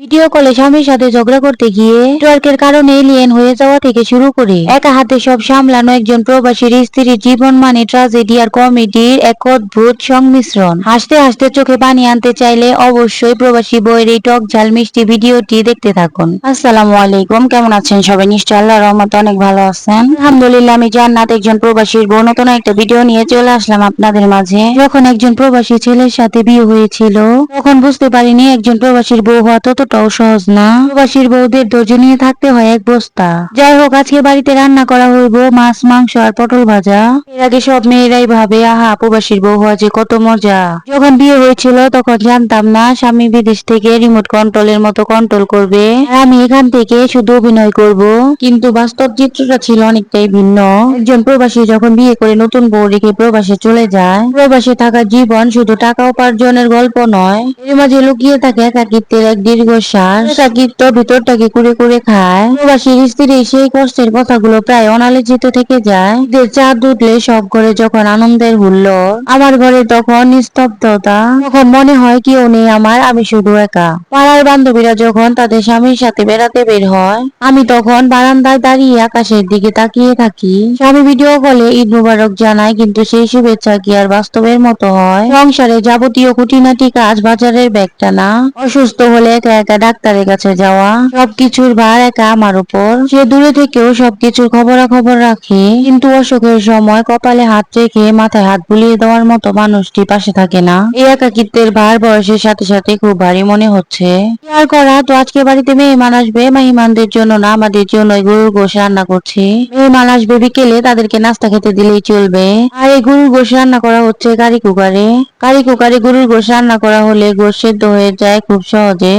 Video কলে স্বামীর সাথে ঝগড়া করতে গিয়ে নেটওয়ার্কের কারণে এলিয়েন হয়ে যাওয়া থেকে শুরু করে একা হাতে সব সামলানো একজন প্রবাসীর স্ত্রীর জীবন মানে ট্রাজেডি আর কমেডির এক অদ্ভুত সংমিশ্রণ। হাসতে হাসতে চোখে পানি আনতে চাইলে অবশ্যই প্রবাসী বইয়ের এই টক ঝাল মিষ্টি ভিডিওটি দেখতে থাকুন। আসসালামু আলাইকুম, কেমন আছেন সবাই? নিশ্চয় আল্লাহর রহমতে অনেক ভালো আছেন। আলহামদুলিল্লাহ, আমি জান্নাত একজন প্রবাসীর বউ নতুন একটা ভিডিও নিয়ে চলে আসলাম আপনাদের মাঝে। যখন একজন প্রবাসী ছেলের সাথে বিয়ে হয়েছিল তখন বুঝতে পারিনি একজন প্রবাসীর বউ হওয়া ততটাও সহজ না। প্রবাসীর বউদের ধৈর্য নিয়ে থাকতে হয় এক বস্তা। যাই হোক, আজকে বাড়িতে রান্না করা হইব মাছ, মাংস আর পটল ভাজা। এর আগে সব মেয়েরাই ভাবে আহা প্রবাসীর বউ হওয়া যে কত মজা। যখন বিয়ে হয়েছিল তখন জানতাম না স্বামী বিদেশ থেকে রিমোট কন্ট্রোলের মতো কন্ট্রোল করবে আর আমি এখান থেকে শুধু অভিনয় করব। কিন্তু বাস্তব চিত্রটা ছিল অনেকটাই ভিন্ন। একজন প্রবাসী যখন বিয়ে করে নতুন বউ রেখে প্রবাসে চলে যায়, প্রবাসে থাকার জীবন শুধু টাকা উপার্জনের গল্প নয়, এর মাঝে লুকিয়ে থাকে একাকিত্বের এক দীর্ঘশ্বাস। একাকিত্ব ভিতরটাকে কুড়ে কুড়ে খায়। প্রবাসীর স্ত্রী সেই কষ্টের কথাগুলো প্রায় অনালোচিত থেকে যায়। ঈদের চাঁদ উঠলে সব ঘরে যখন আনন্দের হুল্লোড়, আমার ঘরে তখন নিস্তব্ধতা। তখন মনে হয় কেউ নেই আমার, আমি শুধু একা। পাড়ার বান্ধবীরা যখন তাদের স্বামীর সাথে বেড়াতে বের হয়, আমি তখন বারান্দায় দাঁড়িয়ে আকাশের দিকে তাকিয়ে থাকি। স্বামী ভিডিও কলে ঈদ মুবারক জানায়, কিন্তু সেই শুভেচ্ছা কি আর বাস্তবের মতো হয়? সংসারে যাবতীয় খুঁটিনাটি কাজ, বাজারের ব্যাগ টানা, অসুস্থ হলে একা একা ডাক্তারের কাছে যাওয়া, সবকিছুর ভার একা আমার উপর। সে দূরে থেকেও সবকিছুর খবরাখবর রাখে, কিন্তু অসুখের সময় কপালে হাত রেখে মাথায় হাত বুলিয়ে দেওয়ার মতো মানুষটি পাশে থাকে না। এই একাকিত্বের ভার বয়সের সাথে সাথে খুব ভারী মনে হচ্ছে। শেয়ার করা তো আজকে বাড়িতে মেহমান আসবে, মেহমানদের জন্য না আমাদের জন্য গরুর গোশ রান্না করছি। মেহমান আসবে বিকেলে, তাদেরকে নাস্তা খেতে দিলেই চলবে। আর এই গরুর গোশ রান্না করা হচ্ছে কারি কুকারে। কারি কুকারে গরুর গোশ রান্না করা হলে গোশ সেদ্ধ হয়ে যায় খুব সহজে।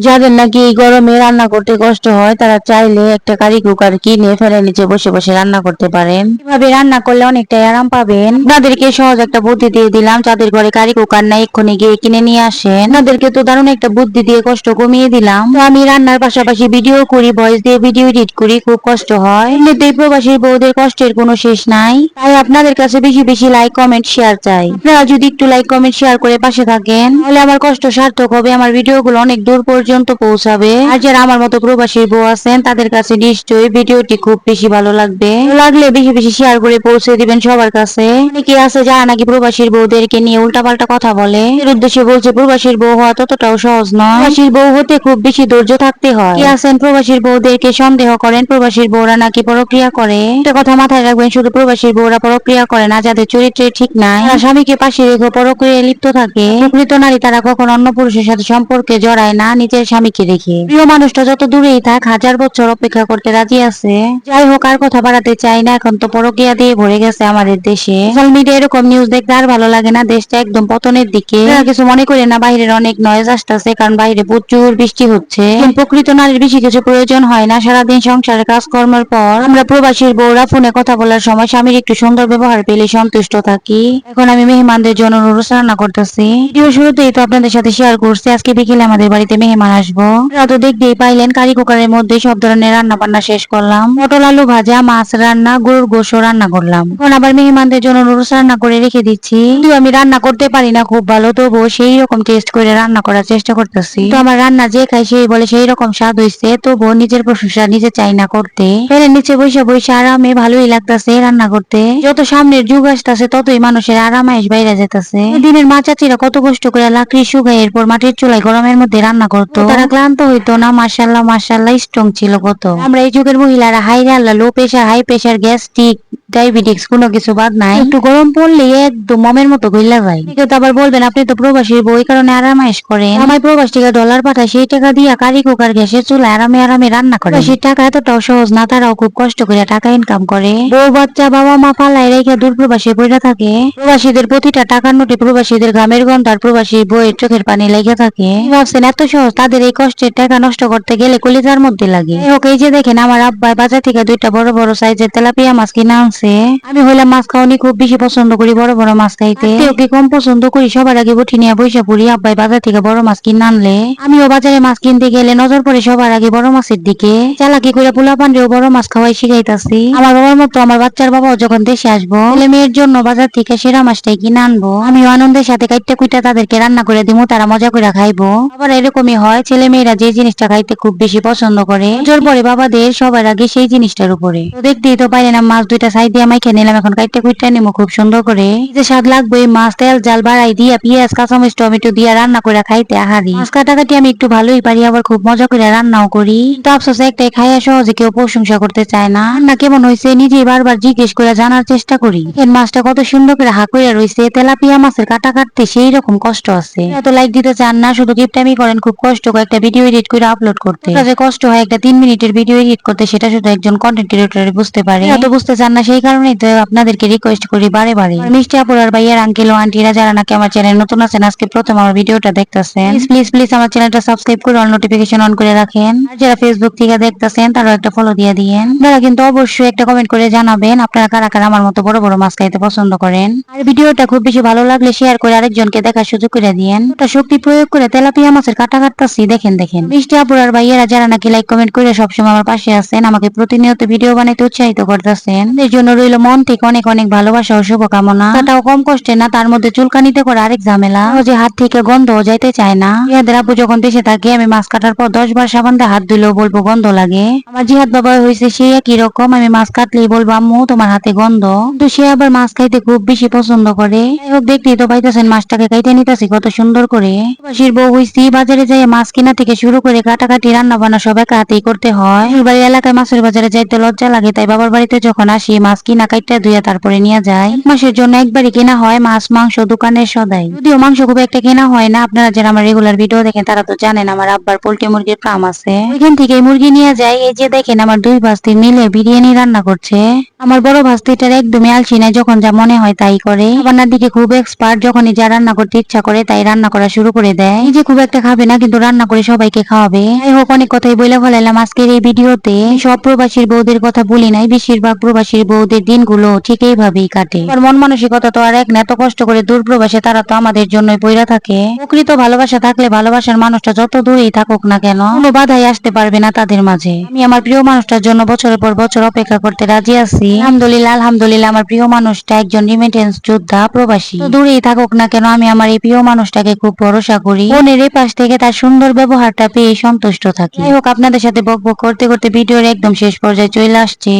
যাদের নাকি এই গরমে রান্না করতে কষ্ট হয়, তারা চাইলে একটা কারি কুকার কিনে ফ্যানের নিচে বসে বসে রান্না করতে পারেন। এভাবে রান্না করলে অনেকটাই আরাম পাবেন। আপনাদেরকে সহজ একটা বুদ্ধি দিয়ে দিলাম, যাদের ঘরে কারি কুকার নাই এক্ষুনি গিয়ে কিনে নিয়ে আসেন। আপনাদেরকে তো দারুণ একটা বুদ্ধি দিয়ে কষ্ট কমিয়ে দিলাম। তো আমি রান্নার পাশাপাশি ভিডিও করি, ভয়েস দিয়ে ভিডিও এডিট করি, খুব কষ্ট হয়। এমনিতেই প্রবাসী বউদের কষ্টের কোনো শেষ নাই। তাই আপনাদের কাছে বেশি বেশি লাইক কমেন্ট শেয়ার চাই। আপনারা যদি একটু লাইক কমেন্ট শেয়ার করে পাশে থাকেন, তাহলে আমার কষ্ট সার্থক হবে, আমার ভিডিওগুলো অনেক দূর পর্যন্ত পৌঁছাবে। আর যারা আমার মতো প্রবাসী বউ আছেন, তাদের কাছে নিশ্চয়ই ভিডিওটি খুব বেশি ভালো লাগবে। লাগলে বেশি বেশি শেয়ার করে পৌঁছে দিবেন সবার কাছে। অনেকে আছে যারা নাকি প্রবাসীর বউদেরকে নিয়ে উল্টাপাল্টা কথা বলে, এর উদ্দেশ্যে বলছে প্রবাসীর বউ হওয়া ততটাও সহজ নয়। প্রবাসীর বউ হতে খুব বেশি ধৈর্য থাকতে হয়। কি আছেন প্রবাসীর বউদেরকে সন্দেহ করেন প্রবাসীর বউরা নাকি পরক্রিয়া করে। একটা কথা মাথায় রাখবেন, শুধু প্রবাসীর বউরা পরক্রিয়া করে না, যাদের চরিত্রে ঠিক নাই, তারা স্বামীকে পাশে রেখে পরক্রিয়ায় লিপ্ত থাকে। প্রকৃত নারী তারা কখনো অন্য পুরুষের সাথে সম্পর্কে জড়ায় না, নিজের স্বামীকে রেখে। প্রিয় মানুষটা যত দূরেই থাক, হাজার বছর অপেক্ষা করতে রাজি আছে। যাই হোক, আর কথা বাড়াতে চাই না, এখন তো পরক্রিয়া দিয়ে ভরে গেছে আমাদের দেশে। সোশ্যাল মিডিয়া এরকম নিউজ দেখতে আর ভালো লাগে না, দেশটা একদম পতনের দিকে। কিছু মনে করে না, বাইরের অনেক নয়েজ আসতেছে, কারণ বাইরে প্রচুর বৃষ্টি হচ্ছে। প্রকৃত নারীর বেশি কিছু প্রয়োজন হয় না। সারাদিন সংসারের কাজকর্মের পর আমরা প্রবাসীর বউরা ফোনে কথা বলার সময় স্বামীর একটু সুন্দর ব্যবহার পেলে সন্তুষ্ট থাকি। এখন আমি মেহমানদের জন্য নুডলস রান্না করতেছি। ভিডিও শুরুতেই তো আপনাদের সাথে শেয়ার করছি, আজকে বিকেলে আমাদের বাড়িতে মেহমান আসবো। আপনারা তো দেখতেই পাইলেন, কারি কুকারের মধ্যে সব ধরনের রান্না বান্না শেষ করলাম। পটল আলু ভাজা, মাছ রান্না, গরুর গোশও রান্না করলাম। এখন আবার মেহমানদের জন্য নুডলস রান্না করে রেখে দিচ্ছি। কিন্তু আমি রান্না করতে পারি না খুব ভালো, তবুও সেই রকম টেস্ট করে রান্না করার চেষ্টা করতেছি। তো আমার রান্না যে খাই সেই বলে সেই রকম স্বাদ হয়েছে, তবুও নিজের প্রশংসা নিজে চাই না করতে। ফেলে নিচে বসে বসে আরামে ভালোই লাগতেছে রান্না করতে। যত সামনের যুগ আসতেছে ততই মানুষের আরাম আয়েশ বাইরে যেতেছে। দিনের মা চাচিরা কত কষ্ট করে লাকড়ি শুকায় এরপর মাটির চুলায় গরমের মধ্যে রান্না করতো, তারা ক্লান্ত হইতো না। মাশাআল্লাহ মাশাআল্লাহ, স্ট্রং ছিল কত। আমরা এই যুগের মহিলারা হাইরে আল্লাহ, low pressure, high pressure, gastric, diabetics কোনো কিছু বাদ নাই। একটু গরম পড়লে একদম মমের মতো গইলা যায়। কেউ তো আবার বলবেন আপনি তো প্রবাসীর বউ, এই কারণে আরামায়েশ করেন। আমার প্রবাস থেকে ডলার পাঠায়, সেই টাকা দিয়া কারি কুকার গ্যাসের চুলায় আরামে আরামে রান্না করে। প্রবাসীর টাকা এতটাও সহজ না, তারাও খুব কষ্ট করে টাকা ইনকাম করে। বউ বাচ্চা বাবা মা পালায় রেখে দূর প্রবাসে পড়ে থাকে। প্রবাসীদের প্রতিটা টাকার নোটে প্রবাসীদের গ্রামের গন্ধ আর প্রবাসী বইয়ের চোখের পানি লেগে থাকে। ভাবছেন এত সহজ? তাদের এই কষ্টের টাকা নষ্ট করতে গেলে কলিজার মধ্যে লাগে। হোক, এই যে দেখেন আমার আব্বা বাজার থেকে দুইটা বড় বড় সাইজের তেলাপিয়া মাছ কিনে আনছে। খাইতেছে। আমি হইলাম মাছ খাওয়ানি খুব বেশি পছন্দ করি, বড় বড় মাছ খাইতে। ওকে কম পছন্দ করি, সবার আগে বটি নিয়ে বইসা পড়ি। আব্বাই বাজার থেকে বড় মাছ কিনে আনলে আমিও বাজারে মাছ কিনতে গেলে নজর পড়ে সবার আগে বড় মাছের দিকে। চালাকি করে পোলা পান্ডেও বড় মাছ খাওয়াই শিখাইতাছি। আমার বাবার মতো আমার বাচ্চার বাবাও যখন দেশে আসবো, ছেলে মেয়ের জন্য বাজার থেকে সেরা মাছটাই কিনে আনবো। আমিও আনন্দের সাথে কাইটটা কুইটা তাদেরকে রান্না করে দিমু, তারা মজা করে খাইবো। আবার এরকমই হয়, ছেলে মেয়েরা যে জিনিসটা খাইতে খুব বেশি পছন্দ করে, নজর পড়ে বাবাদের সবার আগে সেই জিনিসটার উপরে। তো দেখতেই তো পাইলেন মাছ দুইটা সাইড দিয়ে মাইখে নিলাম, এখন কাইটটা কুইটা নিমু খুব সুন্দর করে। যে স্বাদ লাগবে, মাছ তেল জাল বাড়াই দিয়া পেঁয়াজ কাঁচামরিচ টমেটো দিয়া রান্না করে খাইতে আহারি। মাছ কাটাকাটি আমি একটু ভালোই পারি, আবার খুব মজা করে রান্নাও করি। কিন্তু আফসোস একটাই, খাইয়া সহজে কেউ প্রশংসা করতে চায় না। রান্না কেমন হয়েছে নিজেই বারবার জিজ্ঞেস করে জানার চেষ্টা করি। দেখেন মাছটা কত সুন্দর করে হা কইরা রয়েছে, তেলাপিয়া মাছের কাটা কাটতে সেই রকম কষ্ট আছে। এত লাইক দিতে চান না, শুধু কিপটামি করেন, খুব কষ্ট করে একটা ভিডিও এডিট করে আপলোড করতে। যে কষ্ট হয় একটা 3 মিনিটের ভিডিও এডিট করতে, সেটা শুধু একজন কন্টেন্ট ক্রিয়েটর বুঝতে পারে। এত বুঝতে চান না, সেই কারণেই তো আপনাদেরকে রিকোয়েস্ট করি বারে বারে। মিষ্টি আপুর আর ভাইয়ার আঙ্কেল ও আন্টিরা যারা নাকি আমার চ্যানেল নতুন আছেন, আজকে প্রথম আমার ভিডিওটা দেখতেছেন, প্লিজ প্লিজ আমার চ্যানেলটা সাবস্ক্রাইব করে অল নোটিফিকেশন অন করে রাখেন। আর যারা ফেসবুক থেকে দেখতেছেন তারাও একটা ফলো দিয়ে দিয়েন। আপনারা কিন্তু অবশ্যই একটা কমেন্ট করে জানাবেন আপনারা কারা কারা আমার মতো বড় বড় মাছ খাইতে পছন্দ করেন। আর ভিডিওটা খুব বেশি ভালো লাগলে শেয়ার করে আরেকজনকে দেখার সুযোগ করে দিয়েন। ওটা শক্তি প্রয়োগ করে তেলাপিয়া মাছের কাটা কাটতাছি, দেখেন দেখেন। মিষ্টি আপুর আর ভাইয়েরা যারা নাকি লাইক কমেন্ট করে সবসময় আমার পাশে আছেন, আমাকে প্রতিনিয়ত ভিডিও বানাইতে উৎসাহিত করতেছেন, এর জন্য রইল মন থেকে অনেক অনেক ভালোবাসা ও শুভকামনা। তাও কম কষ্টে না, তার মধ্যে চুলকানিতে করে আরেক ঝামেলা, যে হাত থেকে গন্ধ যাইতে চায় না। জিহাদের আপু যখন দেশে থাকে, আমি মাছ কাটার পর 10 বার সাবান দিয়ে হাত ধুলেও বলবো গন্ধ লাগে। আমার জিহাদ বাবা হয়েছে সেই একই রকম, আমি মাছ কাটলেই বলবো আম্মু তোমার হাতে গন্ধ। কিন্তু সে আবার মাছ খাইতে খুব বেশি পছন্দ করে। যাই হোক, দেখতেই তো পাইতেছেন মাছটাকে কাইটে নিতেছি কত সুন্দর করে। প্রবাসীর বউ হইছি, বাজারে যাই মাছ কিনা থেকে শুরু করে কাটাকাটি রান্না বান্না সব একা হাতেই করতে হয়। বাড়ি এলাকায় মাছের বাজারে যাইতে লজ্জা লাগে, তাই বাবার বাড়িতে যখন আসি মাছ কিনা কাইটটা ধুইয়া তারপরে নিয়ে যায়। মাসের জন্য একবারই কেনা হয় মাছ মাংস দোকানের সদাই। যদিও মাংস খুব একটা কেনা হয় না, আপনারা যারা আমার রেগুলার ভিডিও দেখেন তারা তো জানেন আমার আব্বার পোল্ট্রি মুরগির ফার্ম আছে, ওইখান থেকে মুরগি নিয়ে যায়। এই যে দেখেন আমার দুই ভাস্তি মিলে বিরিয়ানি রান্না করছে। আমার বড় ভাস্তিটার একদমই আলসি নাই, যখন যা মনে হয় তাই করে। রান্নার দিকে খুব এক্সপার্ট, যখনই যা রান্না করতে ইচ্ছা করে তাই রান্না করা শুরু করে দেয়। নিজে খুব একটা খাবে না, কিন্তু রান্না করে সবাইকে খাওয়াবে। যাই হোক, অনেক কথাই বলে ফেলাইলাম আজকের এই ভিডিওতে। সব প্রবাসীর বউদের কথা বলি নাই, বেশিরভাগ প্রবাসীর বউদের দিনগুলো ঠিক এইভাবেই কাটে। আর মন মানসিকতা তো আর এক না, এত কষ্ট করে দূর প্রবাসে তারা তো আমাদের জন্যই পইরা থাকে। প্রকৃত ভালোবাসা থাকলে ভালোবাসার মানুষটা যত দূরেই থাকুক না কেন, কোনো বাধাই আসতে পারবে না তাদের মাঝে। আমি আমার প্রিয় মানুষটার জন্য বছরের পর বছর অপেক্ষা করতে রাজি আছি। আলহামদুলিল্লাহ আলহামদুলিল্লাহ, আমার প্রিয় মানুষটা একজন রিমিটেন্স যোদ্ধা প্রবাসী। তো দূরেই থাকুক না কেন, আমি আমার এই প্রিয় মানুষটাকে খুব ভরসা করি। মনের এই পাশ থেকে তার সুন্দর ব্যবহারটা পেয়ে সন্তুষ্ট থাকি। যাই হোক, আপনাদের সাথে বকবক করতে করতে ভিডিওর একদম শেষ পর্যায়ে চলে আসছে।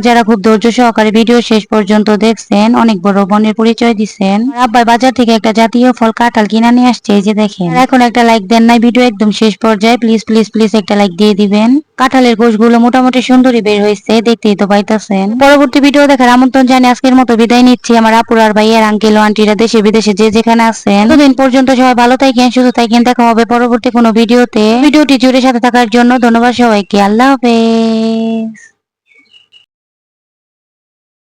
যারা খুব ধৈর্য সহকারে ভিডিও শেষ পর্যন্ত দেখছেন, অনেক বড় বোনের পরিচয় দিচ্ছেন। আব্বাই বাজার থেকে একটা জাতীয় ফল কাঁঠাল কিনা নিয়ে আসছে, এই যে দেখেন। এখন একটা লাইক দেন নাই, ভিডিও একদম শেষ পর্যায়ে প্লিজ প্লিজ প্লিজ একটা লাইক দিয়ে দিবেন। কাঁঠালের কোষগুলো মোটামুটি সুন্দরই বের হয়েছে, দেখতেই তো পাইতেছেন। পরবর্তী ভিডিও দেখার আমন্ত্রণ জানিয়ে আজকের মতো বিদায় নিচ্ছি। আমার আপুর আর ভাইয়ের আঙ্কেল ও আন্টিরা দেশে বিদেশে যে যেখানে আছেন, ততদিন পর্যন্ত সবাই ভালো থাকেন, সুস্থ থাকেন। দেখা হবে পরবর্তী কোনো ভিডিওতে। ভিডিওটি জুড়ে সাথে থাকার জন্য ধন্যবাদ সবাইকে। আল্লাহ হাফেজ।